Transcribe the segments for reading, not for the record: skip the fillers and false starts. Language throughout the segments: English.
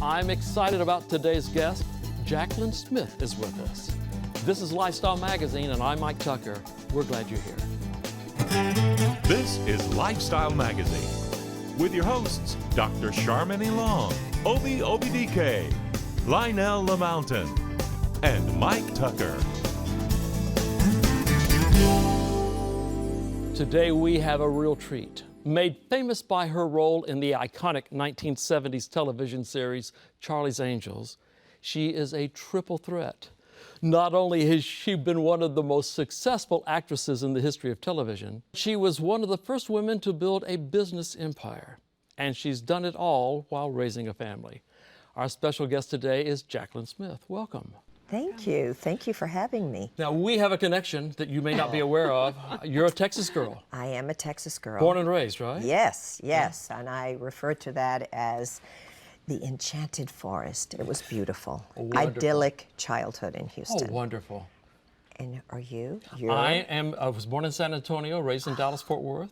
I'm excited about today's guest. Jaclyn Smith is with us. This is Lifestyle Magazine, and I'm Mike Tucker. We're glad you're here. This is Lifestyle Magazine with your hosts, Dr. Charmaine Long, Obi DK, Lionel LaMountain, and Mike Tucker. Today we have a real treat. Made famous by her role in the iconic 1970s television series Charlie's Angels, she is a triple threat. Not only has she been one of the most successful actresses in the history of television, she was one of the first women to build a business empire. And she's done it all while raising a family. Our special guest today is Jaclyn Smith. Welcome. Thank you. Thank you for having me. Now, we have a connection that you may not be aware of. You're a Texas girl. I am a Texas girl. Born and raised, right? Yes, yes. And I refer to that as the enchanted forest. It was beautiful. Wonderful. Idyllic childhood in Houston. Oh, wonderful. And are you? I was born in San Antonio, raised in Dallas-Fort Worth.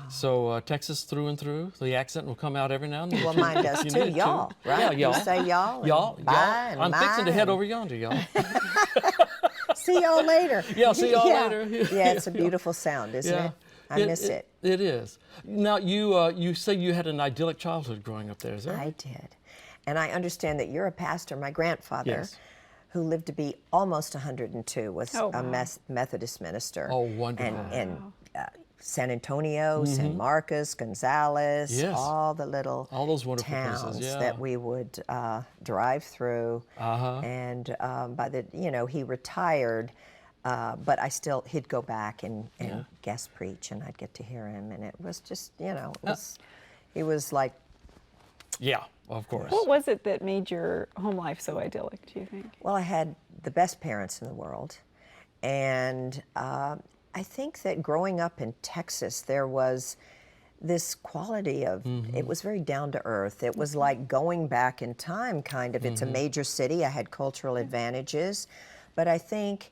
So Texas through and through. The accent will come out every now and then. Well, mine does too. Y'all, right? Yeah, y'all. You say y'all. And y'all. bye and I'm fixing to my head and- over yonder, y'all. See y'all later. Yeah, see y'all Yeah. later. Yeah, it's a beautiful sound, isn't it? I miss it. It is. Now, you say you had an idyllic childhood growing up there, is that right? I did. And I understand that you're a pastor. My grandfather, Yes. who lived to be almost 102, was a Methodist minister. Oh, wonderful. And San Antonio, San Marcos, Gonzales, Yes. all the little All those wonderful places, towns yeah. that we would drive through. Uh-huh. And by the, he retired, but he'd go back and guest preach, and I'd get to hear him, and it was just, he was like, Yeah, of course. What was it that made your home life so idyllic, do you think? well, I had the best parents in the world, and I think that growing up in Texas, there was this quality of, it was very down to earth. It was like going back in time, kind of. It's a major city. I had cultural advantages, but I think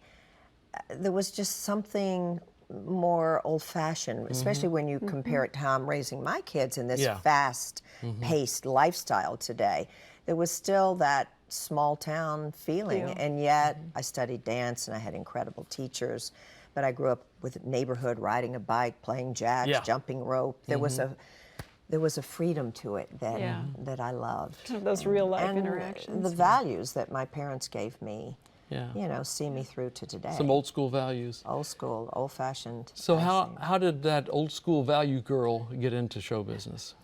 there was just something more old-fashioned, especially when you compare it to how I'm raising my kids in this fast-paced lifestyle today. There was still that small town feeling, and yet I studied dance and I had incredible teachers. But I grew up with neighborhood, riding a bike, playing jacks, jumping rope. There was a freedom to it that I loved. Kind of those real life and interactions. the values that my parents gave me, Yeah. see me through to today. Some old school values. Old school, old-fashioned. So how did that old school value girl get into show business?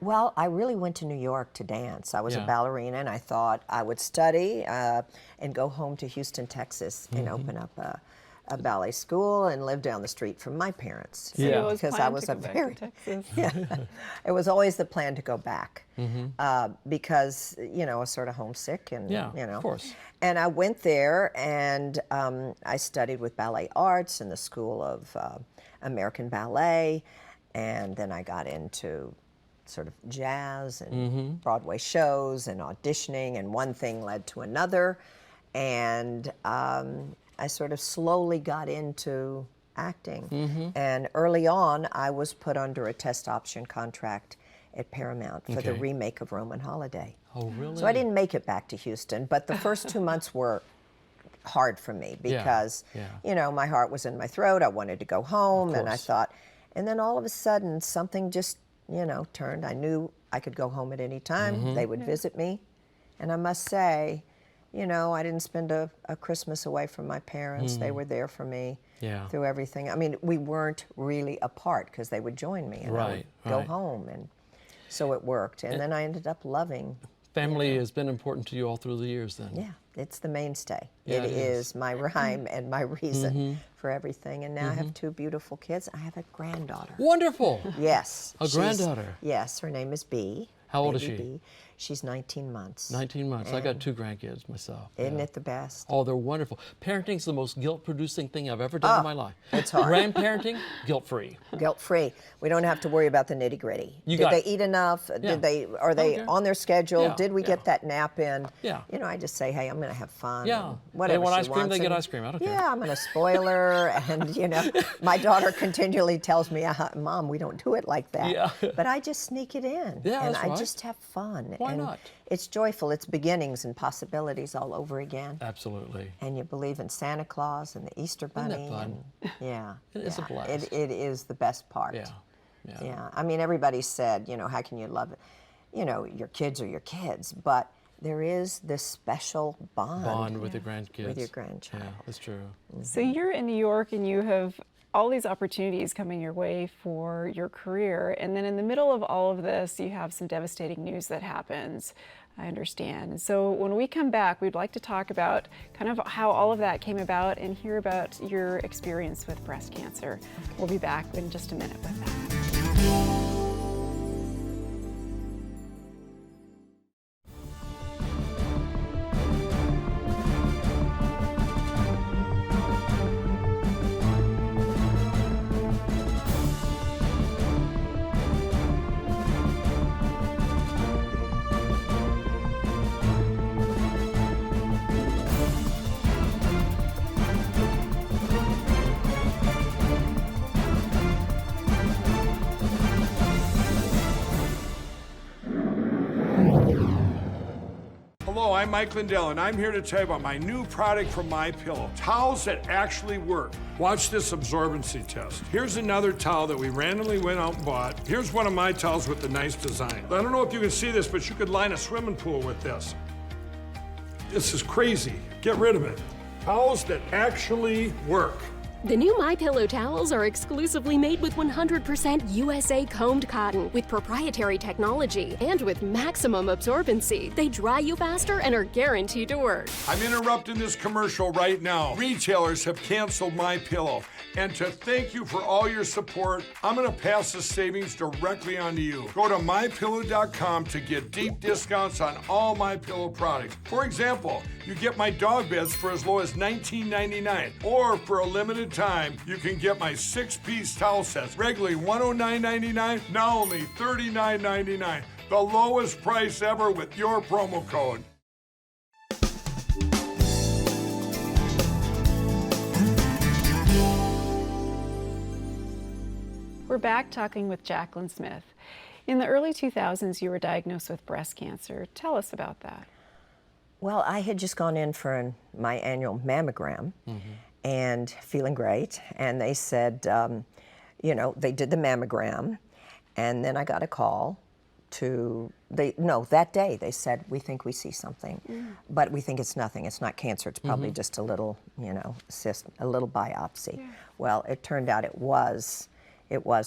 Well, I really went to New York to dance. I was a ballerina, and I thought I would study and go home to Houston, Texas, and open up a ballet school and live down the street from my parents. So you always because I planned was to a go back very to Texas. It was always the plan to go back because I was sort of homesick and of course. And I went there and I studied with ballet arts in the School of American Ballet, and then I got into sort of jazz and Broadway shows and auditioning, and one thing led to another, and I sort of slowly got into acting. And early on, I was put under a test option contract at Paramount for the remake of Roman Holiday. Oh, really? So I didn't make it back to Houston, but the first 2 months were hard for me because, my heart was in my throat. I wanted to go home, and I thought, and then all of a sudden, something just, turned. I knew I could go home at any time. They would visit me. And I must say, I didn't spend a Christmas away from my parents. They were there for me through everything. I mean, we weren't really apart because they would join me and I would go home. And so it worked. And then I ended up loving. Family has been important to you all through the years then. Yeah, it's the mainstay. Yeah, it is my rhyme and my reason for everything. And now I have 2 beautiful kids. I have a granddaughter. Wonderful. Yes. A granddaughter. Yes, her name is Bee. How old is Baby she? Bee. She's 19 months. 19 months. I got 2 grandkids myself. Isn't it the best? Oh, they're wonderful. Parenting's the most guilt-producing thing I've ever done in my life. It's hard. Grandparenting, guilt-free. Guilt-free. We don't have to worry about the nitty-gritty. Did got they it. eat enough? Yeah. Are they Okay. on their schedule? Yeah, Did we get that nap in? Yeah. I just say, hey, I'm going to have fun. Yeah. and Whatever They want she ice cream, wants. they get And, ice cream. I don't care. Yeah, I'm going to spoil her. And, my daughter continually tells me, Mom, we don't do it like that. Yeah. But I just sneak it in. Yeah, and that's I right. just have fun. Why Why not? It's joyful. It's beginnings and possibilities all over again. Absolutely. And you believe in Santa Claus and the Easter Bunny. Isn't that fun? Yeah. It is a blast. It is the best part. Yeah. Yeah. I mean, everybody said, how can you love it? Your kids are your kids, but there is this special bond with the grandkids. With your grandchild. Yeah, that's true. So you're in New York and you have all these opportunities coming your way for your career, and then in the middle of all of this, you have some devastating news that happens, I understand. And so when we come back, we'd like to talk about kind of how all of that came about and hear about your experience with breast cancer. We'll be back in just a minute with that. Hello, I'm Mike Lindell, and I'm here to tell you about my new product from MyPillow, towels that actually work. Watch this absorbency test. Here's another towel that we randomly went out and bought. Here's one of my towels with the nice design. I don't know if you can see this, but you could line a swimming pool with this. This is crazy. Get rid of it. Towels that actually work. The new MyPillow towels are exclusively made with 100% USA combed cotton with proprietary technology and with maximum absorbency. They dry you faster and are guaranteed to work. I'm interrupting this commercial right now. Retailers have canceled MyPillow. And to thank you for all your support, I'm going to pass the savings directly on to you. Go to MyPillow.com to get deep discounts on all MyPillow products. For example, you get my dog beds for as low as $19.99. Or for a limited time, you can get my 6-piece towel sets, regularly $109.99, now only $39.99. The lowest price ever with your promo code. We're back talking with Jaclyn Smith. In the early 2000s, you were diagnosed with breast cancer. Tell us about that. Well, I had just gone in for my annual mammogram and feeling great. And they said, they did the mammogram. And then I got a call that day they said, we think we see something, but we think it's nothing. It's not cancer. It's probably just a little, cyst, a little biopsy. Yeah. Well, it turned out it was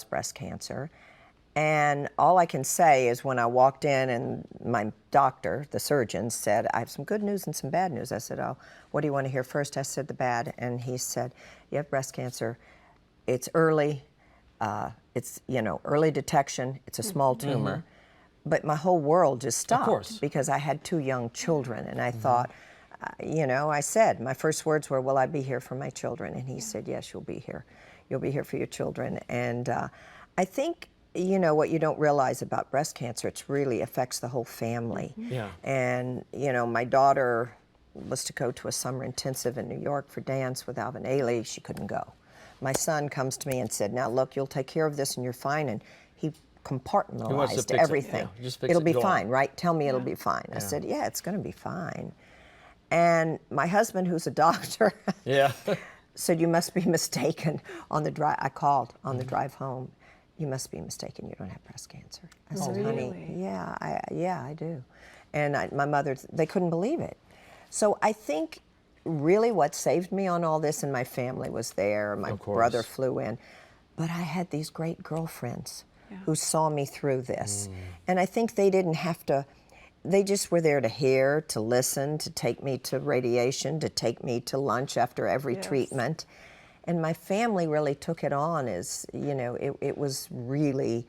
breast cancer. And all I can say is when I walked in and my doctor, the surgeon, said, I have some good news and some bad news. I said, oh, what do you want to hear first? I said the bad. And he said, you have breast cancer. It's early. It's, early detection. It's a small tumor. But my whole world just stopped because I had 2 young children. And I thought, I said, my first words were, will I be here for my children? And he said, yes, you'll be here. You'll be here for your children. And I think, what you don't realize about breast cancer, it really affects the whole family. Yeah. And, my daughter was to go to a summer intensive in New York for dance with Alvin Ailey. She couldn't go. My son comes to me and said, now look, you'll take care of this and you're fine. And he compartmentalized everything. It'll be fine, right? Tell me it'll be fine. I said, yeah, it's going to be fine. And my husband, who's a doctor, said, you must be mistaken on the drive. I called on the drive home. You must be mistaken. You don't have breast cancer. I said, honey, yeah, I do. And my mother, they couldn't believe it. So I think really what saved me on all this, and my family was there. My brother flew in. But I had these great girlfriends who saw me through this. And I think they didn't have to, they just were there to hear, to listen, to take me to radiation, to take me to lunch after every treatment. And my family really took it on as, it was really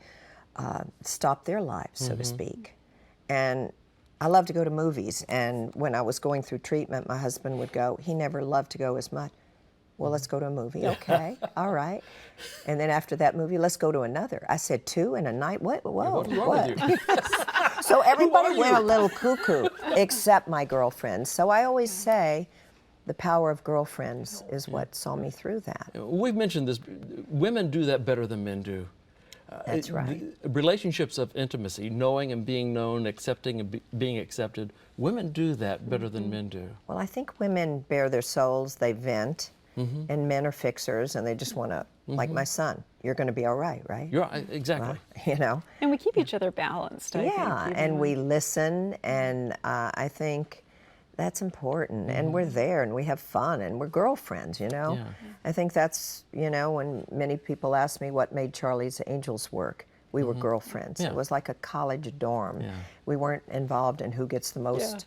stopped their lives, so to speak. And I love to go to movies. And when I was going through treatment, my husband would go, he never loved to go as much. Well, let's go to a movie. Okay, all right. And then after that movie, let's go to another. I said 2 in a night? What? Whoa, What's wrong with you? So everybody went a little cuckoo, except my girlfriends. So I always say, the power of girlfriends is what saw me through that. We've mentioned this. Women do that better than men do. That's right. Relationships of intimacy, knowing and being known, accepting and being accepted, women do that better than men do. Well, I think women bare their souls, they vent, and men are fixers, and they just want to, like my son, you're going to be all right, right? You're exactly. Right? You know? And we keep each other balanced, I think. Yeah, even and when- we listen, and I think that's important, and we're there, and we have fun, and we're girlfriends, you know? Yeah. I think that's, you know, when many people ask me what made Charlie's Angels work, we were girlfriends. Yeah. It was like a college dorm. Yeah. We weren't involved in who gets the most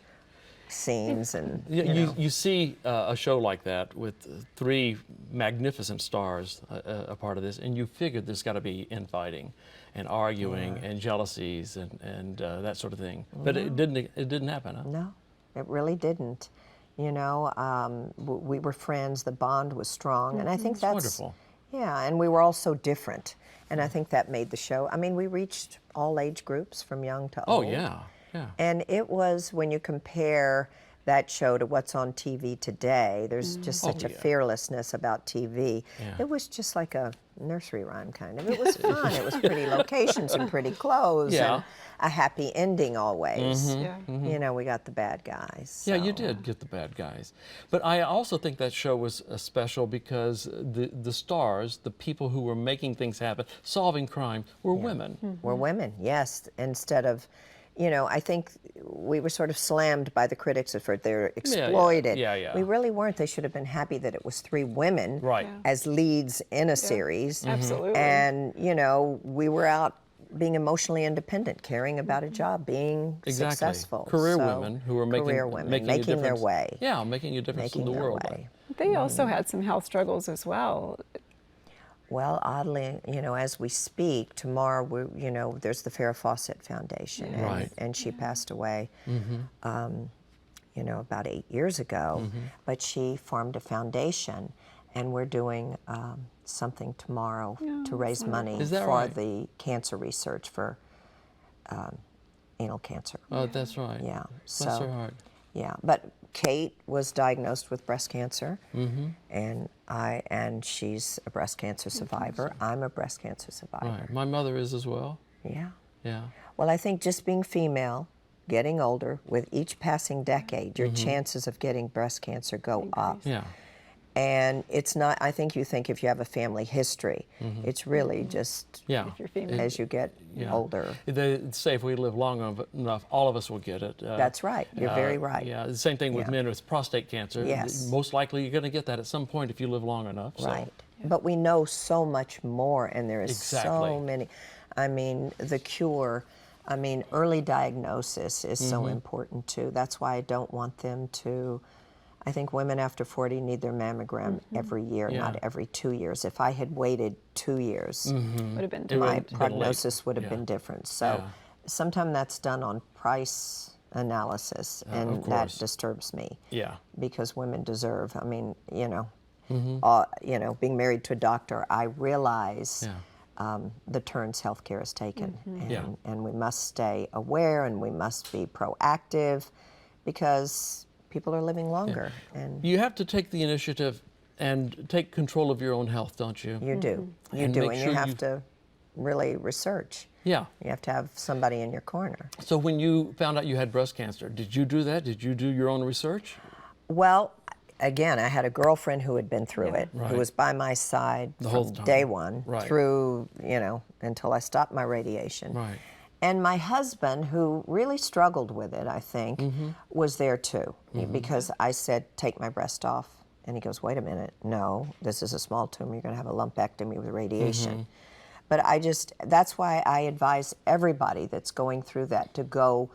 scenes, and, You, you know. you see a show like that with 3 magnificent stars a part of this, and you figured there's got to be infighting and arguing and jealousies and that sort of thing. But it didn't happen, huh? No, it really didn't. You know, we were friends, the bond was strong, and I think that's wonderful. Yeah, and we were all so different, and I think that made the show. I mean, we reached all age groups from young to Oh, old. yeah, yeah. And it was, when you compare that show to what's on TV today, there's just such a yeah. fearlessness about TV. Yeah. It was just like a nursery rhyme, kind of. It was fun. It was pretty locations and pretty clothes Yeah. and a happy ending always. Yeah. You know, we got the bad guys. Yeah, you so. did get the bad guys. But I also think that show was special because the stars, the people who were making things happen, solving crime, were women. We're women, yes. Instead of, you know, I think we were sort of slammed by the critics for they're exploited. Yeah. We really weren't. They should have been happy that it was 3 women Right. as leads in a series. Absolutely. And, you know, we were out being emotionally independent, caring about a job, being Exactly. successful. Career So, women who were making, career women, making, a making their difference. way. Yeah, making a difference Making in the their world. way. They also had some health struggles as well. Well, oddly, you know, as we speak, tomorrow, you know, there's the Farrah Fawcett Foundation, and, Right. and she passed away, you know, about 8 years ago. But she formed a foundation, and we're doing something tomorrow to raise money Is that for right? the cancer research for anal cancer. Oh, that's right. Yeah. Bless her heart. Yeah, but Kate was diagnosed with breast cancer, and she's a breast cancer survivor. I'm a breast cancer survivor. Right. My mother is as well. Yeah. Yeah. Well, I think just being female, getting older, with each passing decade, your chances of getting breast cancer go up. Yeah. And it's not, I think you think if you have a family history, it's really just Yeah. If you're female. as you get Yeah. older. They say if we live long enough, all of us will get it. That's right. You're very right. Yeah, the same thing with Yeah. men with prostate cancer. Yes. Most likely you're going to get that at some point if you live long enough. So. Right. But we know so much more, and there is Exactly. so many. I mean, the cure, I mean, early diagnosis is so important too. That's why I don't want them to. I think women after 40 need their mammogram every year, Yeah. not every 2 years. If I had waited 2 years, Would have been It would- my been late. prognosis would have Yeah. been different. So Yeah. sometimes that's done on price analysis, and that course. disturbs me. Yeah. Because women deserve. I mean, you know, Mm-hmm. being married to a doctor, I realize Yeah. the turns healthcare has taken, Yeah. and we must stay aware, and we must be proactive, because people are living longer, and You have to take the initiative and take control of your own health, don't you? you do, you And do, make and sure you have you- to really research. Yeah. You have to have somebody in your corner. So when you found out you had breast cancer, did you do that? Did you do your own research? Well, again, I had a girlfriend who had been through it, Right. who was by my side The from whole time. day one Right. through, you know, until I stopped my radiation. Right. And my husband, who really struggled with it, I think, was there too, because I said, take my breast off. And he goes, wait a minute, no, this is a small tumor, you're gonna have a lumpectomy with radiation. But that's why I advise everybody that's going through that to go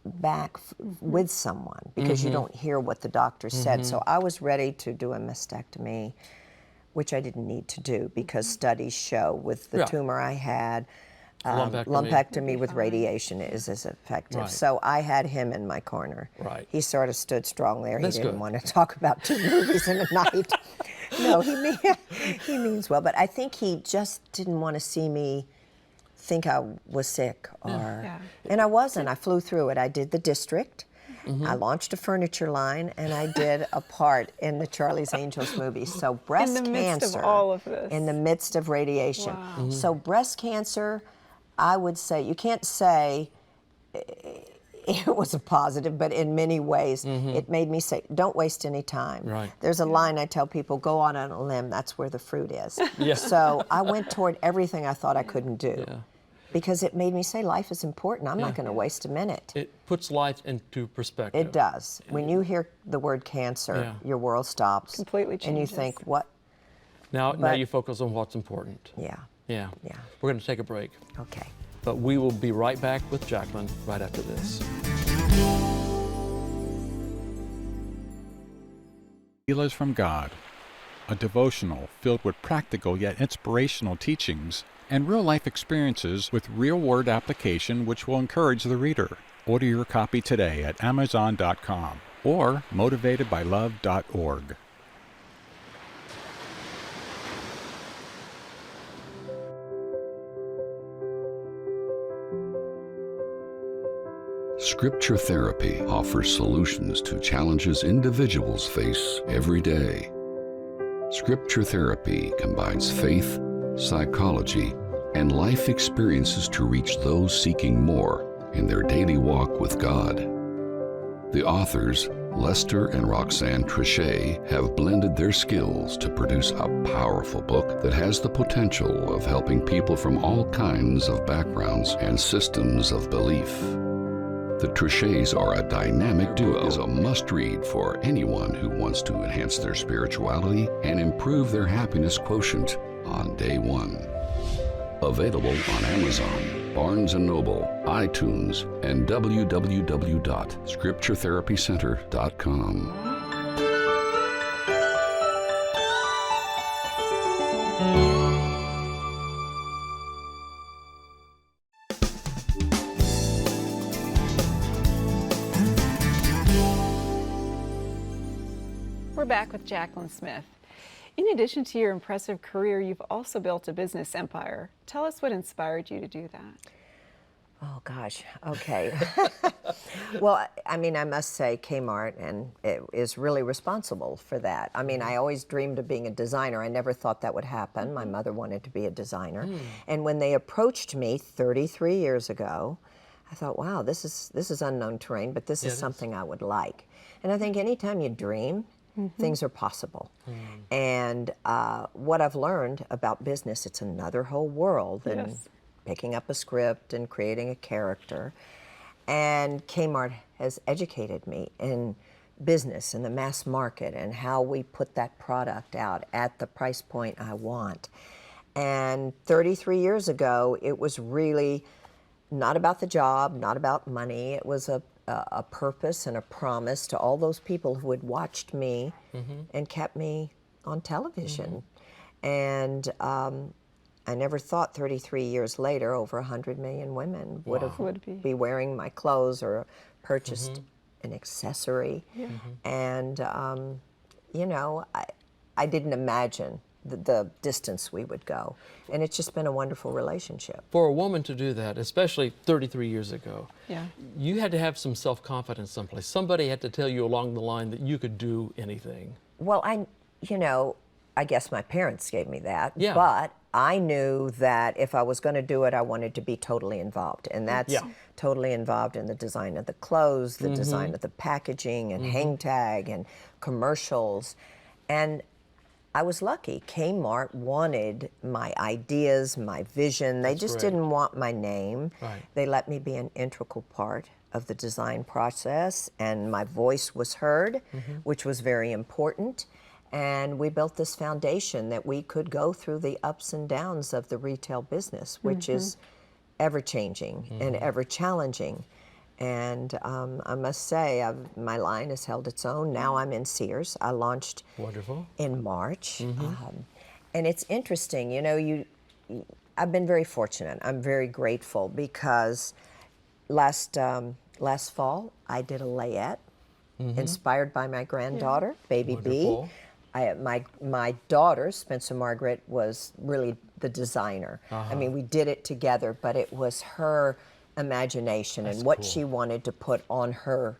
back with someone, because you don't hear what the doctor said. So I was ready to do a mastectomy, which I didn't need to do, because studies show with the Yeah. tumor I had, Lumpectomy. lumpectomy with radiation is as effective. Right. So I had him in my corner. Right. He sort of stood strong there. That's he didn't good. want to talk about 2 movies in a night. No, he means well, but I think he just didn't want to see me think I was sick, or Yeah. and I wasn't. I flew through it. I did the district, I launched a furniture line, and I did a part in the Charlie's Angels movie. So breast cancer. In the midst of all of this. In the midst of radiation. Wow. So breast cancer, I would say, you can't say it was a positive, but in many ways, it made me say, don't waste any time. Right. There's a line I tell people, go on a limb, that's where the fruit is. Yeah. So I went toward everything I thought I couldn't do. Yeah. Because it made me say life is important. I'm not going to waste a minute. It puts life into perspective. It does. When you hear the word cancer, your world stops. Completely And you changes. think, what? Now But- you focus on what's important. Yeah. Yeah. Yeah. We're going to take a break, Okay. but we will be right back with Jaclyn right after this. Healers from God, a devotional filled with practical yet inspirational teachings and real-life experiences with real-world application which will encourage the reader. Order your copy today at Amazon.com or motivatedbylove.org. Scripture therapy offers solutions to challenges individuals face every day. Scripture therapy combines faith, psychology, and life experiences to reach those seeking more in their daily walk with God. The authors, Lester and Roxanne Trichet, have blended their skills to produce a powerful book that has the potential of helping people from all kinds of backgrounds and systems of belief. The Trichets are a dynamic duo. It is a must-read for anyone who wants to enhance their spirituality and improve their happiness quotient on day one. Available on Amazon, Barnes & Noble, iTunes, and www.scripturetherapycenter.com. We're back with Jaclyn Smith. In addition to your impressive career, you've also built a business empire. Tell us what inspired you to do that. Oh, gosh. Okay. Well, I mean, I must say Kmart and it is really responsible for that. I mean, I always dreamed of being a designer. I never thought that would happen. My mother wanted to be a designer. And when they approached me 33 years ago, I thought, wow, this is unknown terrain, but this is something I would like. And I think anytime you dream, things are possible. And what I've learned about business, it's another whole world than picking up a script and creating a character. And Kmart has educated me in business and the mass market and how we put that product out at the price point I want. And 33 years ago, it was really not about the job, not about money. It was a purpose and a promise to all those people who had watched me and kept me on television. And I never thought 33 years later, over 100 million women would be wearing my clothes or purchased an accessory. And, you know, I didn't imagine the distance we would go. And it's just been a wonderful relationship. For a woman to do that, especially 33 years ago, you had to have some self-confidence someplace. Somebody had to tell you along the line that you could do anything. Well, you know, I guess my parents gave me that, but I knew that if I was going to do it, I wanted to be totally involved. And that's totally involved in the design of the clothes, the design of the packaging and hang tag and commercials. And I was lucky. Kmart wanted my ideas, my vision. They just didn't want my name. They let me be an integral part of the design process, and my voice was heard, which was very important. And we built this foundation that we could go through the ups and downs of the retail business, which is ever-changing and ever-challenging. And I must say, my line has held its own. Now I'm in Sears. I launched in March. And it's interesting, you know, I've been very fortunate. I'm very grateful because last fall, I did a layette inspired by my granddaughter, Baby B. My daughter, Spencer Margaret, was really the designer. I mean, we did it together, but it was her imagination and what she wanted to put on her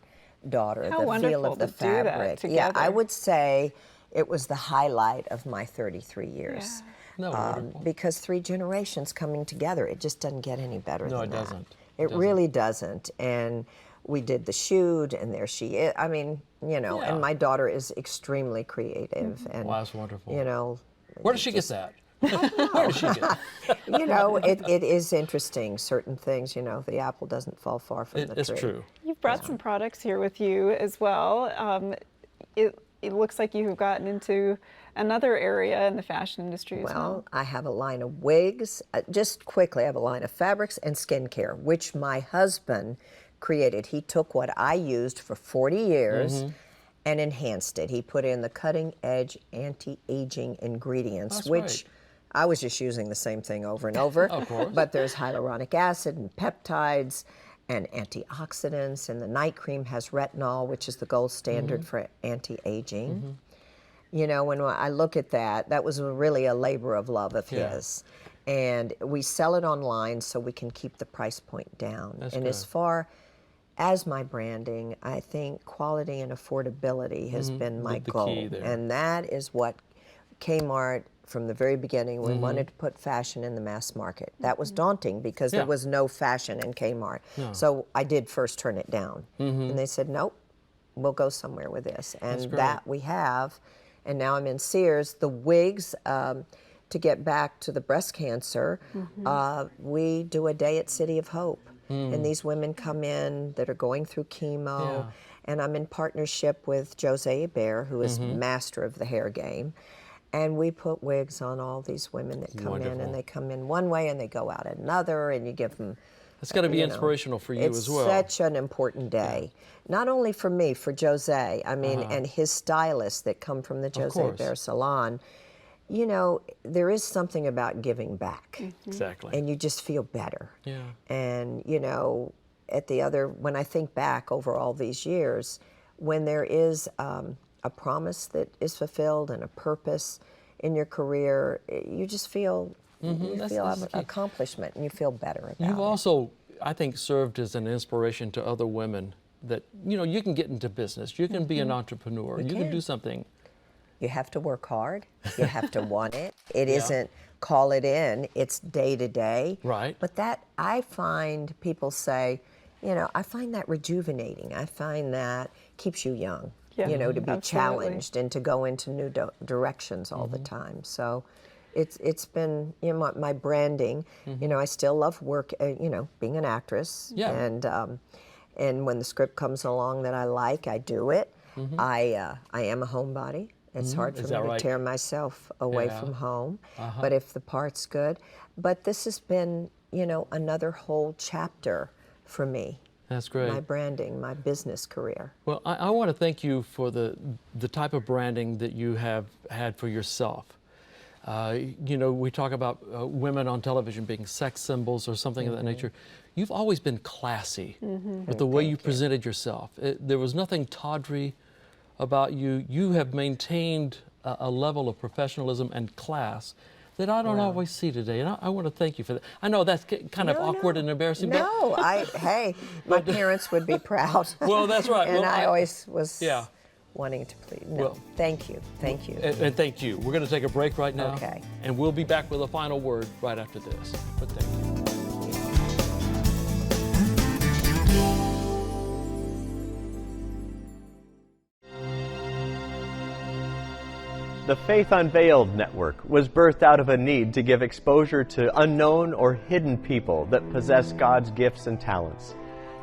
daughter, How the feel wonderful of the to do that fabric. Yeah, I together. would say it was the highlight of my 33 years. No, wonderful. Because 3 generations coming together, it just doesn't get any better No, than it that. doesn't. It really doesn't. And we did the shoot, and there she is. I mean, you know, Yeah. and my daughter is extremely creative. And, Wow, that's wonderful. you know. Where does she get that? Where does she get it? You know, it is interesting. Certain things, you know, the apple doesn't fall far from the tree. It's true. You've brought some products here with you as well. It looks like you have gotten into another area in the fashion industry as well. Well, I have a line of wigs. Just quickly, I have a line of fabrics and skincare, which my husband created. He took what I used for 40 years and enhanced it. He put in the cutting-edge anti-aging ingredients, That's which right. I was just using the same thing over and over. Of course. But there's hyaluronic acid and peptides and antioxidants, and the night cream has retinol, which is the gold standard for anti-aging. You know, when I look at that, that was really a labor of love of Yeah. his. And we sell it online so we can keep the price point down. That's and good. as far as my branding, I think quality and affordability has been my The goal. key there. And that is what Kmart, from the very beginning, we wanted to put fashion in the mass market. That was daunting because Yeah. there was no fashion in Kmart. So I did first turn it down. And they said, nope, we'll go somewhere with this. And great. that we have. And now I'm in Sears. The wigs, to get back to the breast cancer, we do a day at City of Hope. And these women come in that are going through chemo. Yeah. And I'm in partnership with Jose Bear, who is master of the hair game. And we put wigs on all these women that come in, Wonderful. and they come in one way and they go out another, and you give them. It's got to be you know, inspirational for you it's as well. such an important day, not only for me, for Jose. I mean, and his stylists that come from the Jose course. Bear Salon. You know, there is something about giving back, Exactly. and you just feel better. Yeah. And you know, when I think back over all these years, when there is a promise that is fulfilled and a purpose in your career, you just feel you That's feel the key. accomplishment, and you feel better about You've it. also, I think, served as an inspiration to other women that, you know, you can get into business, you can be an entrepreneur, you can do something. You have to work hard. You have to want it. It isn't call it in. It's day to day. Right. But that, I find people say, you know, I find that rejuvenating. I find that keeps you young. Yeah, you know, to be absolutely. challenged and to go into new directions all the time. So it's been, you know, my branding. You know, I still love work, you know, being an actress. Yeah. And when the script comes along that I like, I do it. I am a homebody. It's hard for Is me that to right? tear myself away Yeah. from home. But if the part's good. But this has been, you know, another whole chapter for me. That's great. My branding, my business career. Well, I want to thank you for the type of branding that you have had for yourself. You know, we talk about women on television being sex symbols or something of that nature. You've always been classy with the way you presented yourself. There was nothing tawdry about you. You have maintained a level of professionalism and class that I don't always see today, and I want to thank you for that. I know that's kind of awkward and embarrassing, but No, hey, my parents would be proud. Well, that's right. And Well, I always was Yeah. wanting to please. No, Well- thank you. Thank you. And thank you. We're going to take a break right now. Okay. And we'll be back with a final word right after this. But thank you. The Faith Unveiled Network was birthed out of a need to give exposure to unknown or hidden people that possess God's gifts and talents.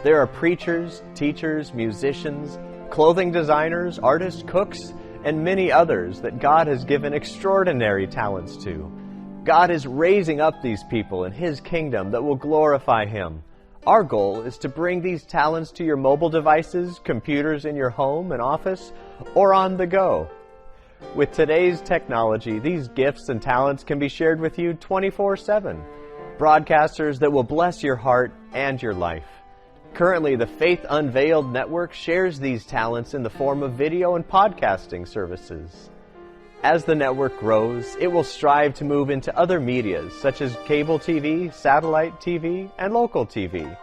There are preachers, teachers, musicians, clothing designers, artists, cooks, and many others that God has given extraordinary talents to. God is raising up these people in His kingdom that will glorify Him. Our goal is to bring these talents to your mobile devices, computers in your home and office, or on the go. With today's technology, these gifts and talents can be shared with you 24/7. Broadcasters that will bless your heart and your life. Currently, the Faith Unveiled Network shares these talents in the form of video and podcasting services. As the network grows, it will strive to move into other medias such as cable TV, satellite TV, and local TV.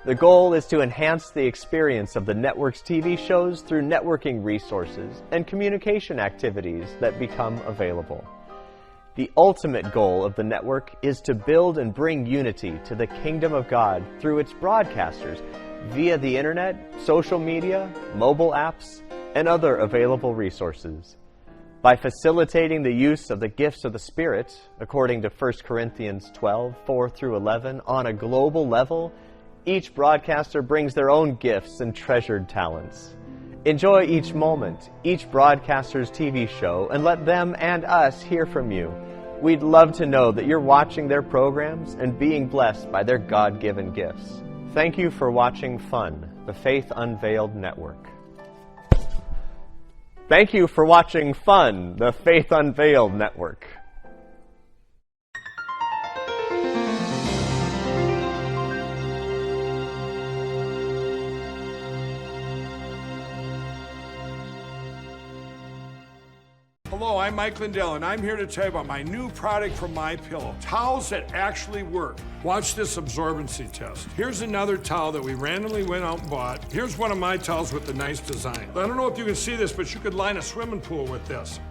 The goal is to enhance the experience of the network's TV shows through networking resources and communication activities that become available. The ultimate goal of the network is to build and bring unity to the kingdom of God through its broadcasters via the internet, social media, mobile apps, and other available resources. By facilitating the use of the gifts of the Spirit, according to 1 Corinthians 12, 4 through 11, on a global level, each broadcaster brings their own gifts and treasured talents. Enjoy each moment, each broadcaster's TV show, and let them and us hear from you. We'd love to know that you're watching their programs and being blessed by their God-given gifts. Thank you for watching FUN, the Faith Unveiled Network. Thank you for watching FUN, the Faith Unveiled Network. Hello, I'm Mike Lindell, and I'm here to tell you about my new product from MyPillow, towels that actually work. Watch this absorbency test. Here's another towel that we randomly went out and bought. Here's one of my towels with the nice design. I don't know if you can see this, but you could line a swimming pool with this.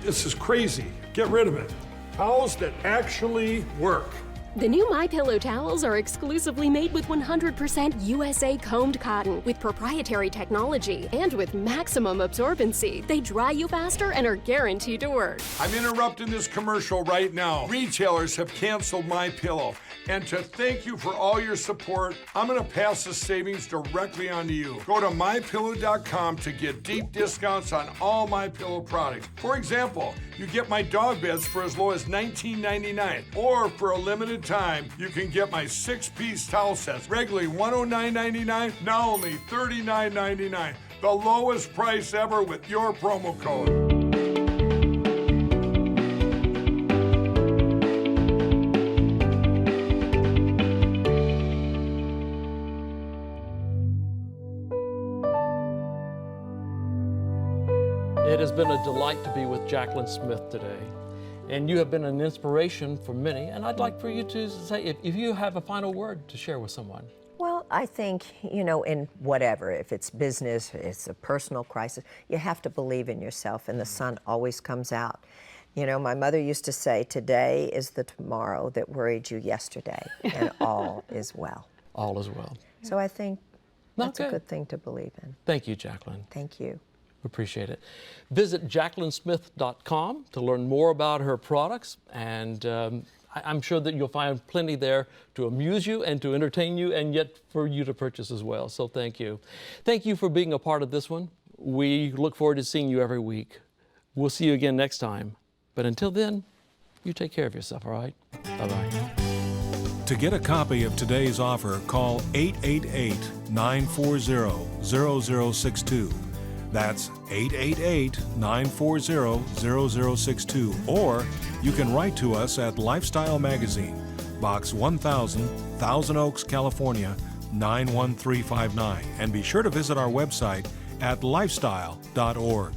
This is crazy. Get rid of it. Towels that actually work. The new MyPillow towels are exclusively made with 100% USA combed cotton with proprietary technology and with maximum absorbency. They dry you faster and are guaranteed to work. I'm interrupting this commercial right now. Retailers have canceled MyPillow. And to thank you for all your support, I'm going to pass the savings directly on to you. Go to MyPillow.com to get deep discounts on all MyPillow products. For example, you get my dog beds for as low as $19.99. Or for a limited time, you can get my 6-piece towel sets, regularly $109.99, now only $39.99. The lowest price ever with your promo code. It has been a delight to be with Jaclyn Smith today. And you have been an inspiration for many. And I'd like for you to say, if you have a final word to share with someone. Well, I think, in whatever, if it's business, it's a personal crisis, you have to believe in yourself, and the sun always comes out. My mother used to say, today is the tomorrow that worried you yesterday, and all is well. All is well. So I think that's a good thing to believe in. Thank you, Jaclyn. Thank you. Appreciate it. Visit JaclynSmith.com to learn more about her products, and I'm sure that you'll find plenty there to amuse you and to entertain you, and yet for you to purchase as well. So thank you. Thank you for being a part of this one. We look forward to seeing you every week. We'll see you again next time. But until then, you take care of yourself, all right? Bye-bye. To get a copy of today's offer, call 888-940-0062. That's 888-940-0062. Or you can write to us at Lifestyle Magazine, Box 1000, Thousand Oaks, California, 91359. And be sure to visit our website at lifestyle.org.